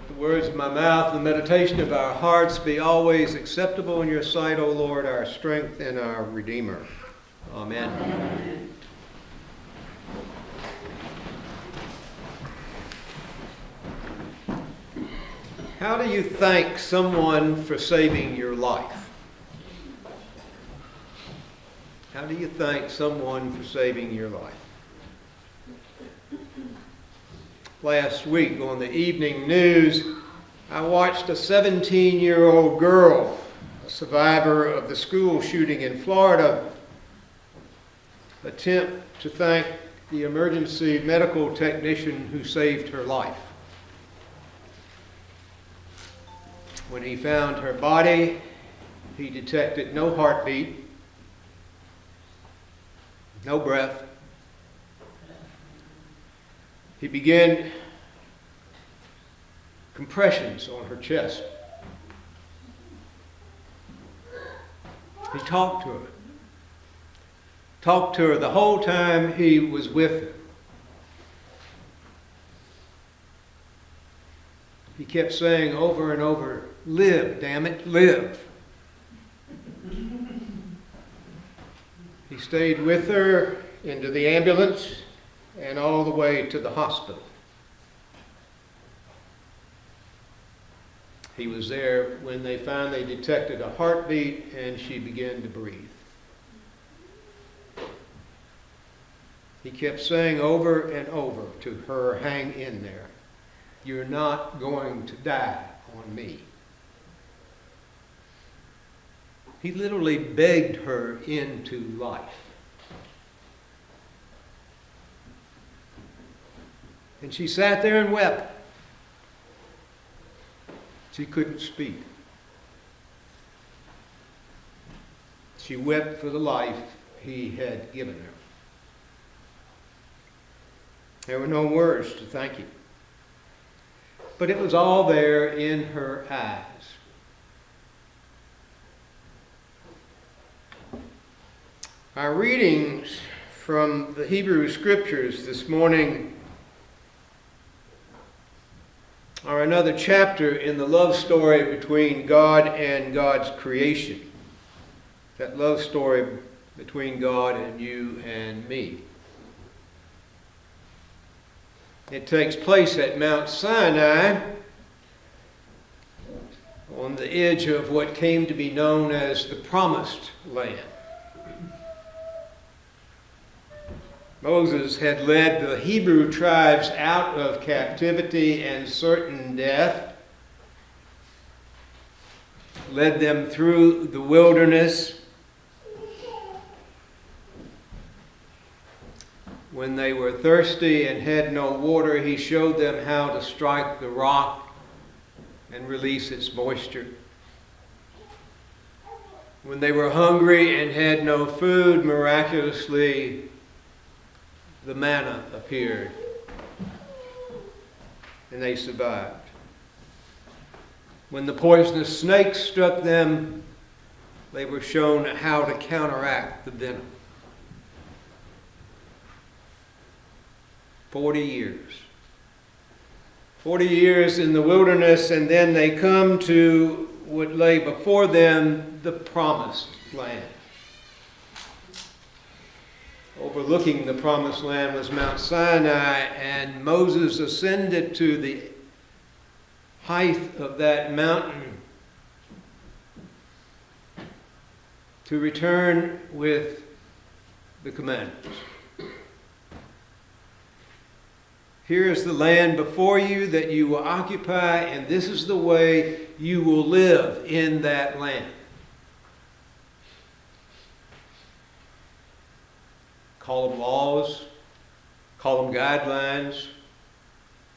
The words of my mouth and the meditation of our hearts be always acceptable in your sight, O Lord, our strength and our Redeemer. Amen. Amen. How do you thank someone for saving your life? How do you thank someone for saving your life? Last week on the evening news, I watched a 17-year-old girl, a survivor of the school shooting in Florida, attempt to thank the emergency medical technician who saved her life. When he found her body, he detected no heartbeat, no breath. He began compressions on her chest. He talked to her the whole time he was with her. He kept saying over and over, "Live, damn it, live." He stayed with her into the ambulance and all the way to the hospital. He was there when they finally detected a heartbeat and she began to breathe. He kept saying over and over to her, "Hang in there. You're not going to die on me." He literally begged her into life. And she sat there and wept. She couldn't speak. She wept for the life he had given her. There were no words to thank him. But it was all there in her eyes. Our readings from the Hebrew Scriptures this morning are another chapter in the love story between God and God's creation. That love story between God and you and me. It takes place at Mount Sinai on the edge of what came to be known as the Promised Land. Moses had led the Hebrew tribes out of captivity and certain death, led them through the wilderness. When they were thirsty and had no water, he showed them how to strike the rock and release its moisture. When they were hungry and had no food, miraculously the manna appeared, and they survived. When the poisonous snakes struck them, they were shown how to counteract the venom. 40 years. 40 years in the wilderness, and then they come to what lay before them, the Promised Land. Overlooking the Promised Land was Mount Sinai, and Moses ascended to the height of that mountain to return with the commandments. Here is the land before you that you will occupy, and this is the way you will live in that land. Call them laws, call them guidelines,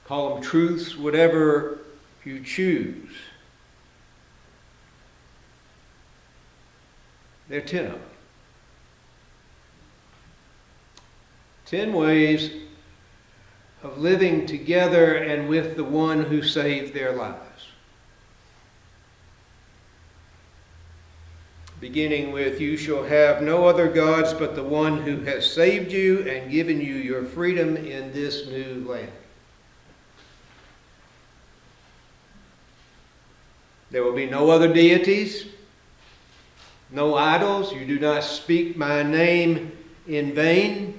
call them truths, whatever you choose. There are 10 of them. 10 ways of living together and with the one who saved their lives. Beginning with, "You shall have no other gods but the one who has saved you and given you your freedom in this new land." There will be no other deities, no idols. You do not speak my name in vain.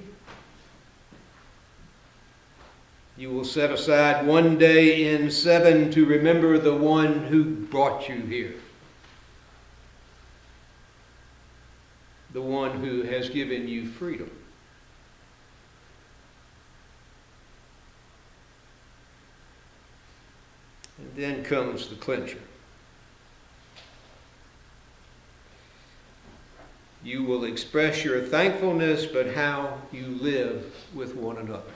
You will set aside one day in 7 to remember the one who brought you here. The one who has given you freedom. And then comes the clincher. You will express your thankfulness, but how you live with one another.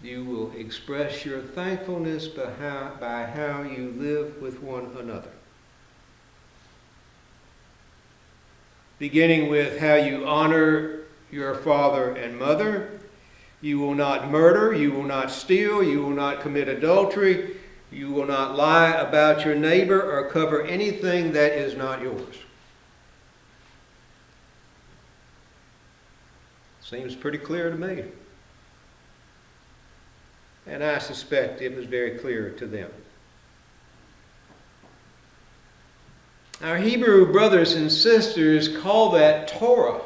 You will express your thankfulness by how you live with one another. Beginning with how you honor your father and mother. You will not murder, you will not steal, you will not commit adultery, you will not lie about your neighbor or cover anything that is not yours. Seems pretty clear to me. And I suspect it was very clear to them. Our Hebrew brothers and sisters call that Torah.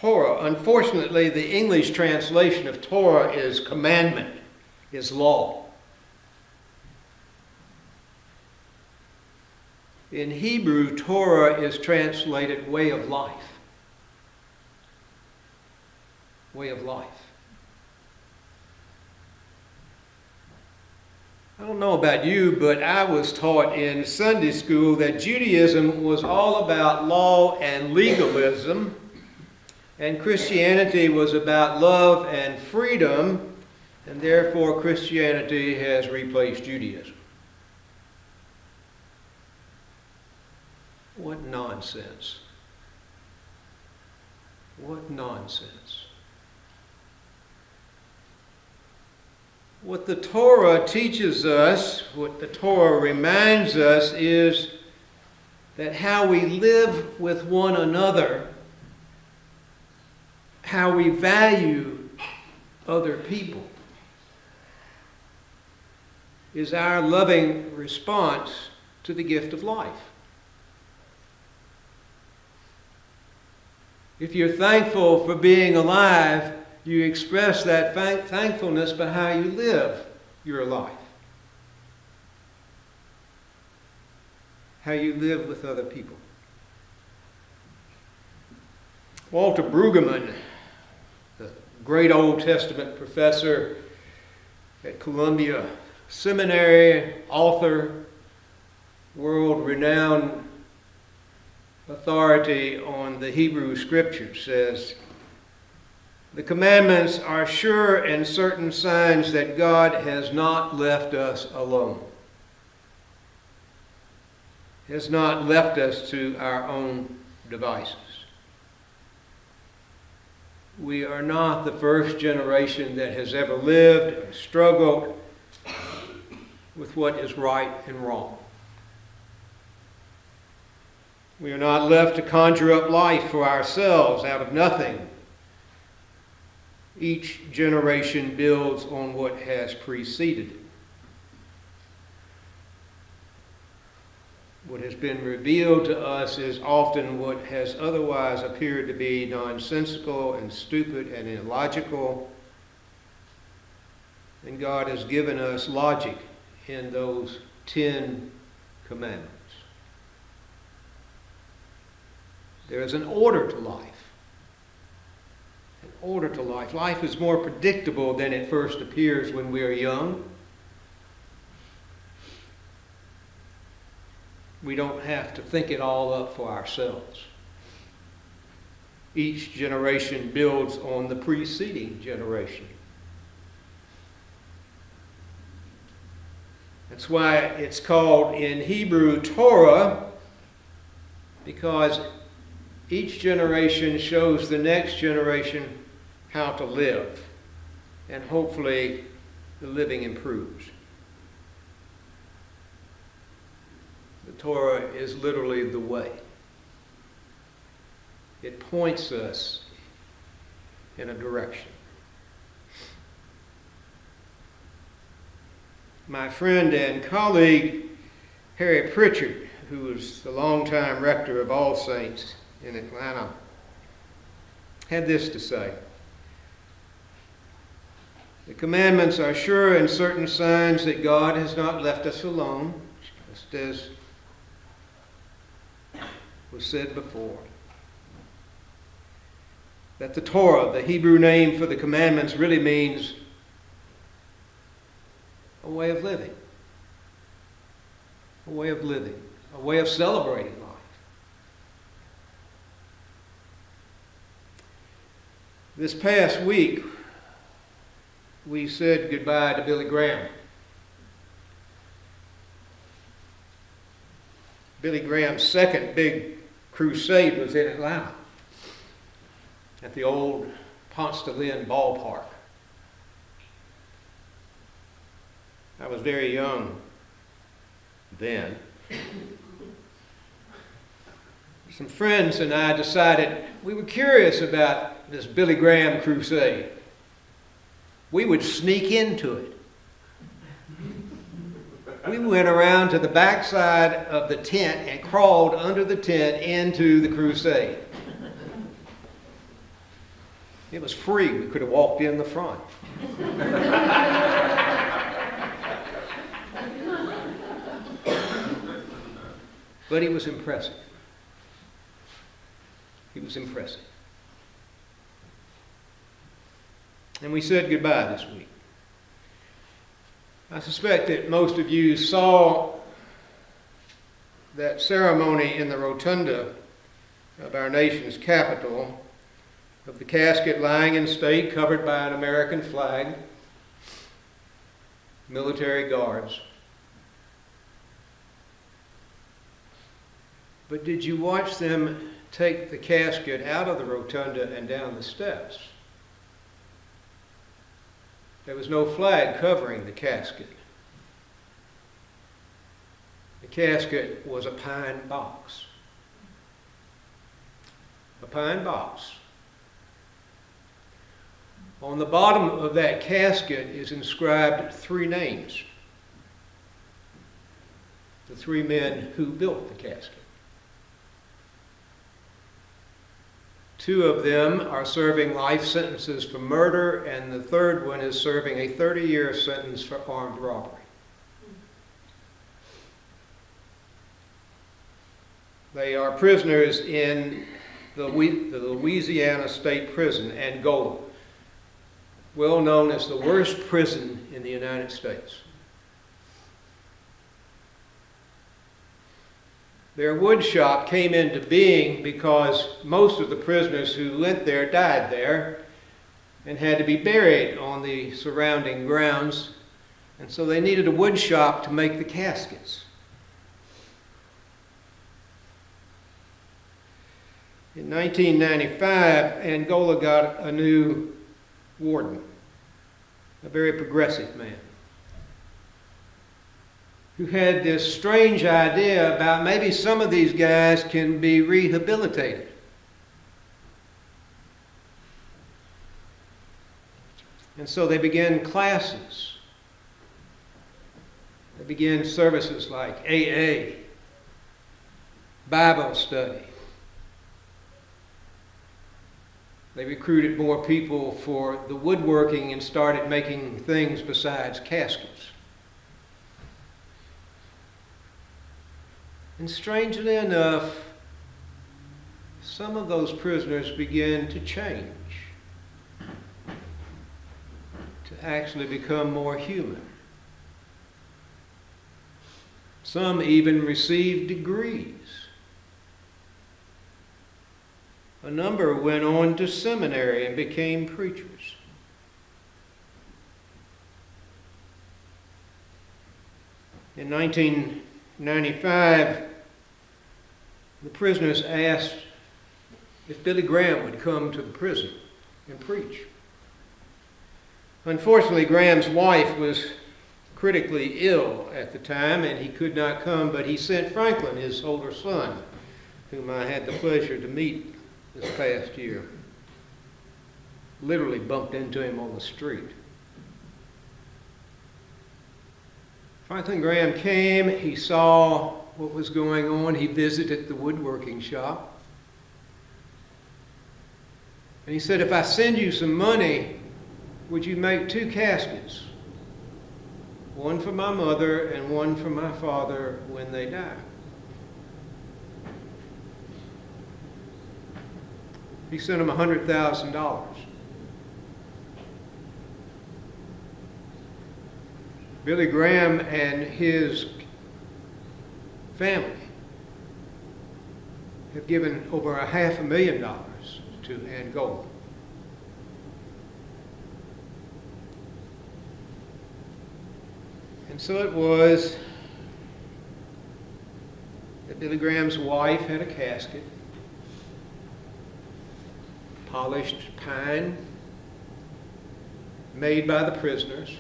Torah. Unfortunately, the English translation of Torah is commandment, is law. In Hebrew, Torah is translated way of life. Way of life. I don't know about you, but I was taught in Sunday school that Judaism was all about law and legalism, and Christianity was about love and freedom, and therefore Christianity has replaced Judaism. What nonsense. What nonsense. What the Torah teaches us, what the Torah reminds us, is that how we live with one another, how we value other people, is our loving response to the gift of life. If you're thankful for being alive, you express that thankfulness by how you live your life. How you live with other people. Walter Brueggemann, the great Old Testament professor at Columbia Seminary, author, world-renowned authority on the Hebrew Scriptures, says, "The commandments are sure and certain signs that God has not left us alone, has not left us to our own devices. We are not the first generation that has ever lived or struggled with what is right and wrong. We are not left to conjure up life for ourselves out of nothing. Each generation builds on what has preceded it. What has been revealed to us is often what has otherwise appeared to be nonsensical and stupid and illogical. And God has given us logic in those 10 commandments. There is an order to life. An order to life. Life is more predictable than it first appears when we are young. We don't have to think it all up for ourselves. Each generation builds on the preceding generation. That's why it's called in Hebrew Torah, because each generation shows the next generation how to live, and hopefully the living improves. The Torah is literally the way. It points us in a direction. my friend and colleague Harry Pritchard, who was the longtime rector of All Saints in Atlanta, had this to say: "The commandments are sure and certain signs that God has not left us alone, just as was said before. That the Torah, the Hebrew name for the commandments, really means a way of living. A way of living. A way of celebrating life. This past week, we said goodbye to Billy Graham. Billy Graham's second big crusade was in Atlanta, at the old Ponce de Leon ballpark. I was very young then. Some friends and I decided we were curious about this Billy Graham crusade. We would sneak into it. We went around to the backside of the tent and crawled under the tent into the crusade. It was free. We could have walked in the front. But he was impressive. He was impressive. And we said goodbye this week. I suspect that most of you saw that ceremony in the rotunda of our nation's capital, of the casket lying in state covered by an American flag, military guards. But did you watch them take the casket out of the rotunda and down the steps? There was no flag covering the casket. The casket was a pine box. A pine box. On the bottom of that casket is inscribed 3 names. The 3 men who built the casket. 2 of them are serving life sentences for murder, and the 3rd one is serving a 30-year sentence for armed robbery. They are prisoners in the Louisiana State Prison, Angola, well known as the worst prison in the United States. Their wood shop came into being because most of the prisoners who went there died there and had to be buried on the surrounding grounds, and so they needed a wood shop to make the caskets. In 1995, Angola got a new warden, a very progressive man, who had this strange idea about maybe some of these guys can be rehabilitated. And so they began classes. They began services like AA, Bible study. They recruited more people for the woodworking and started making things besides caskets. And strangely enough, some of those prisoners began to change, to actually become more human. Some even received degrees. A number went on to seminary and became preachers. In 1995, the prisoners asked if Billy Graham would come to the prison and preach. Unfortunately, Graham's wife was critically ill at the time, and he could not come, but he sent Franklin, his older son, whom I had the pleasure to meet this past year. Literally bumped into him on the street. Franklin Graham came, he saw what was going on, he visited the woodworking shop. And he said, if I send you some money, would you make 2 caskets? One for my mother and one for my father when they die. He sent him $100,000. Billy Graham and his family have given over $500,000 to Angola. And so it was that Billy Graham's wife had a casket, polished pine, made by the prisoners,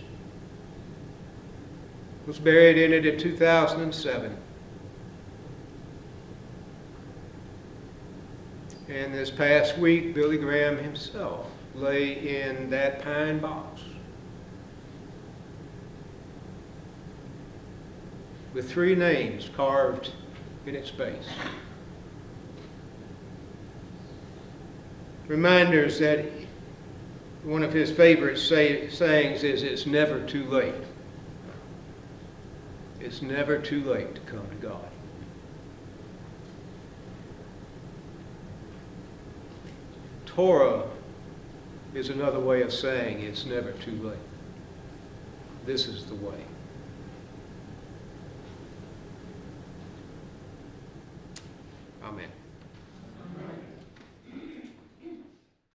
was buried in it in 2007. And this past week, Billy Graham himself lay in that pine box with 3 names carved in its base. Reminders that one of his favorite sayings is, it's never too late. It's never too late to come to God. Torah is another way of saying it's never too late. This is the way.